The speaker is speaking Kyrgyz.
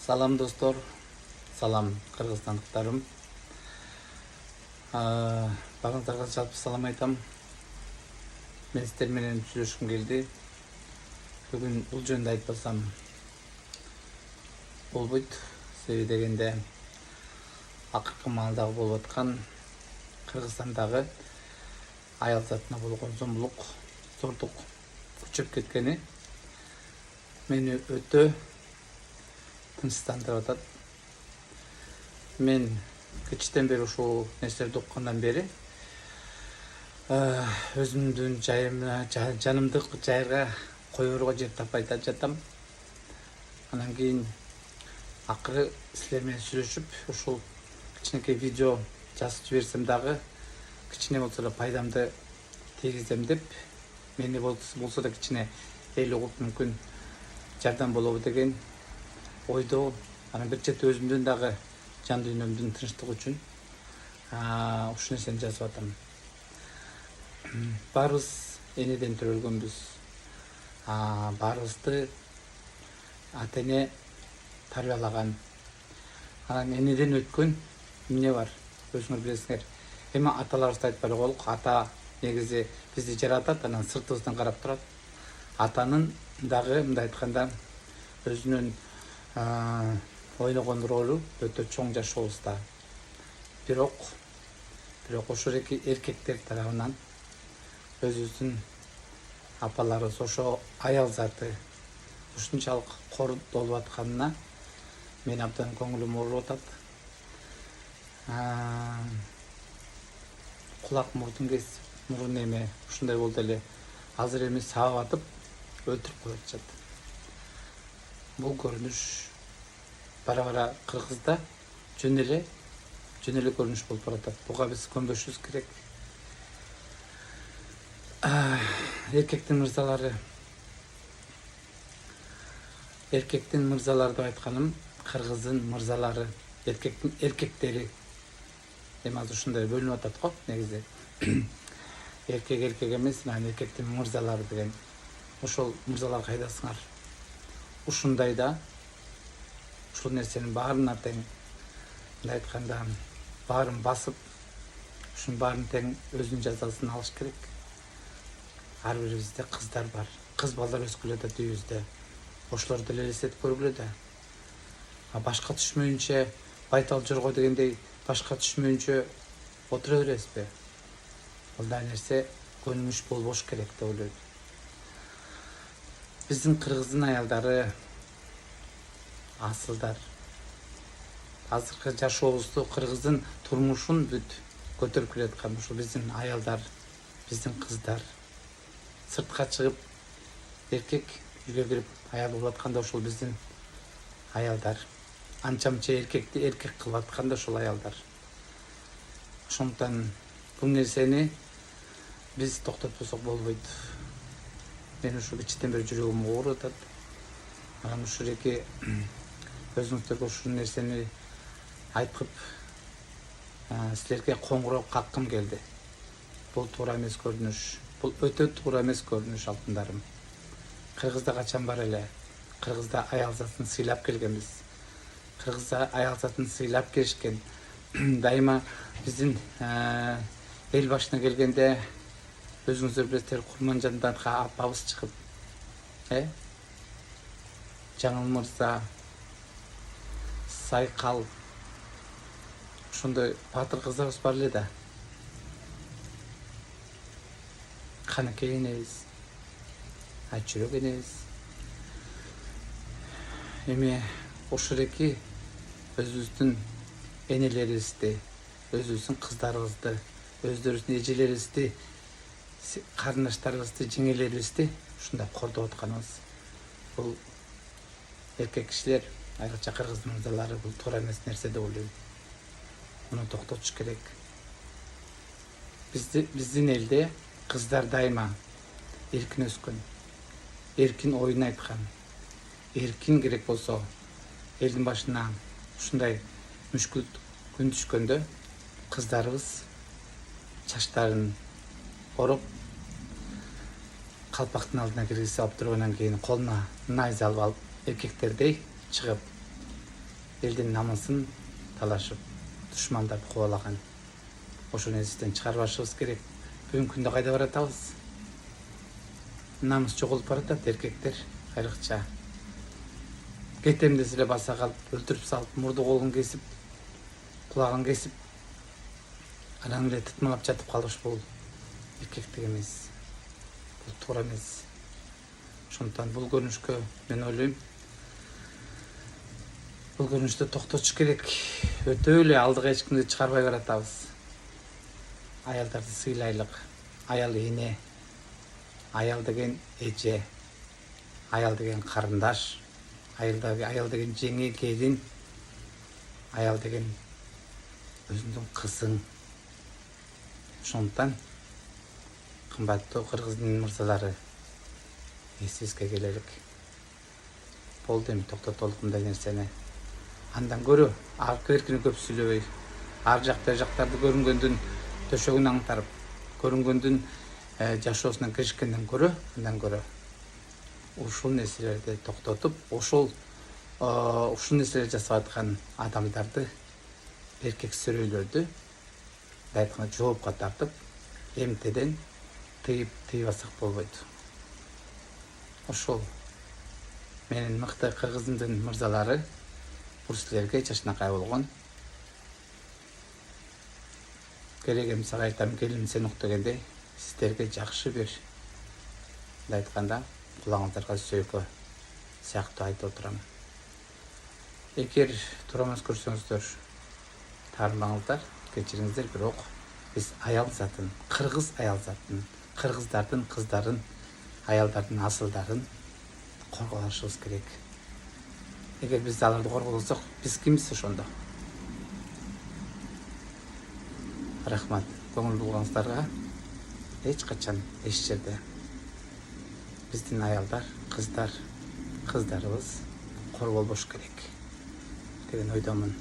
Салам достор, салам кыргызстандыктарым. Баарыңыздарга жалпы салам айтам. Мен сиздер менен сүйлөшкүм келди. Бүгүн бул жөнүндө айтпасам болбойт. Себеби дегенде акыркы маалдагы болуп аткан Кыргызстандагы аял затына болгон зомбулук, зордук күчөп кеткени мени өтө тынчсыздандырып атат. Мен кечтен бери ушул нерселерди уккандан бери өзүмдүн жанымдык жайга коерго жер таппай жатам. Анан кийин акыры силер менен сүйлөшүп, ушул кичинекей видео жазып жиберсем дагы кичине болсо да пайдамды тийгизем деп, мени болсо да кичине эл угуп мүмкүн жардам болобу деген ойдо. Анан бир чети өзүмдүн дагы жан дүйнөмдүн тынчтыгы үчүн ушул нерсени жазып атам. Баарыбыз энеден төрөлгөнбүз. Баарыбызды ата эне тарбиялаган. Анан энеден өткөн эмне бар? Өзүңөр билесиңер. Эми аталарыбызды айтпай эле коелук. Ата негизи бизди жаратат, анан сыртыбыздан карап турат. Атанын дагы мындай айтканда өзүнүн ойногон ролу өтө чоң жашообузда. Бирок ошол эркектер тарабынан өзүбүздүн апаларыбыз, ошо аял заты ушунчалык кордолуп атканына мен абдан көңүлүм ооруп атат. Кулак мурдун кесип, мурун эме ушундай болду эле. Азыр эми сабап атып өлтүрүп коюп атышат. Бул көрүнүш бара Кыргызда жөн эле көрүнүш болуп баратат. Буга биз көнбөшүбүз керек. Эркектин мырзалары деп айтканым, кыргыздын мырзалары, эркектери. Эми азыр ушундай бөлүнүп атат го негизи. Эркек эмес, анан эркектин мырзалары деген. Ошол мырзалар кайдасыңар? Ушундай да ушул нерсенин баарына тең, мындай айтканда, баарын басып, ушунун баарын тең өзүнүн жазасын алыш керек. Ар бирибизде кыздар бар. Кыз балдар өскүлө да дүйүбүздө. Ошолорду эле элестетип көргүлө да. Башка түшмөйүнчө, байтал жорго дегендей, башка түшмөйүнчө отура бересизби? Мындай нерсе көнүмүш болбош керек деп ойлойм. Биздин кыргыздын аялдары асылдар. Азыркы жашообузду, кыргыздын турмушун көтөрүп келаткан ушул биздин аялдар, биздин кыздар. Сыртка чыгып, эркек үйгө кирип аял болуп атканда ошол биздин аялдар. Анча-мынча эркекти эркек кылып атканда ошол аялдар. Ошондуктан бул нерсени биз токтотпосок болбойт. Мен ушул ичтен бери жүрөгүм ооруп атат. Анан ушул өзүңүздөргө ушул нерсени айтып, силерге коңгуроо каккым келди. Бул туура эмес көрүнүш. Бул өтө туура эмес көрүнүш, алтындарым. Кыргызда качан бар эле? Кыргызда аял затын сыйлап келгенбиз. Кыргызда аял затын сыйлап келишкен. Дайыма биздин эл башына келгенде өзүңүздөр билесиздер, Курманжандарга апабыз чыгып, Жаңыл мырза, Сайкал, ошондой баатыр кыздарыбыз бар эле да. Каныкей энебиз, Айчүрөк энебиз. Эми ошол өзүбүздүн энелерибизди, өзүбүздүн кыздарыбызды, өздөрүбүздүн эжелерибизди, карындаштарыбызды, жеңелерибизди ушундай кордоп атканыбыз. Бул эркек кишилер, айрыкча кыргыздын мырзалары, бул туура эмес нерсе деп ойлойм. Муну токтотуш керек. Биздин элде кыздар дайыма эркин өскөн, эркин оюн айткан, эркин керек болсо элдин башына ушундай мүшкүл күн түшкөндө кыздарыбыз чачтарын ороп, калпактын алдына киргизип алып тургандан кийин колуна найза алып эркектердей чыгып, элдин намысын талашып, душмандарды кубалаган. Ошону эсизден чыгарбашыбыз керек. Бүгүнкү күндө кайда баратабыз? Намыс жоголуп баратат эркектер, айрыкча. Кетем десе эле баса калып, өлтүрүп салып, мурду колун кесип, кулагын кесип, анан эле тытмалап жатып калыш бул эркектик эмес. Бул туура эмес. Ошондуктан бул көрүнүшкө мен ойлойм, бул көрүнүштү токтотуш керек. Өтө эле алдыга эч кимди чыгарбай баратабыз. Аялдарды сыйлайлык. Аял эне, аял деген эже, аял деген карындаш, аял деген жеңе, келин, аял деген өзүңдүн кызың. Ошондуктан кымбаттуу кыргыз дининин мырзалары, эсибизге келелик. Болду, эми токтотолук мындай нерсени. Андан көрө аркы беркини көп сүйлөбөй, ар жак бер жактарды көрүнгөндүн төшөгүн аңтарып, көрүнгөндүн жашоосуна киришкенден көрө, андан көрө ушул нерселерди токтотуп, ушул нерселерди жасап аткан адамдарды, эркек сөрөйлөрдү айтканда жоопко тартып, эмтеден тыйбасак болбойт. Ошол менин мыкты кыргыздын мырзалары бул силерге чачынакай болгон. Керек эми сага айтам, келин сен ук дегендей, сиздерге жакшы бир, мындай айтканда, кулагыңыздарга сөйкө сыяктуу айтып отурам. Эгер туура эмес көрсөңүздөр, таарынбаңыздар, кечириңиздер, бирок биз аял затын, кыргыз аял затын, кыргыздардын кыздарын, аялдардын асылдарын корголошубуз керек. Эгер биз аларды корголосок, биз кимбиз ошондо? Рахмат. Көңүл бурганыңыздарга эч качан, эч жерде биздин аялдар, кыздарыбыз кор болбош керек деген ойдомун.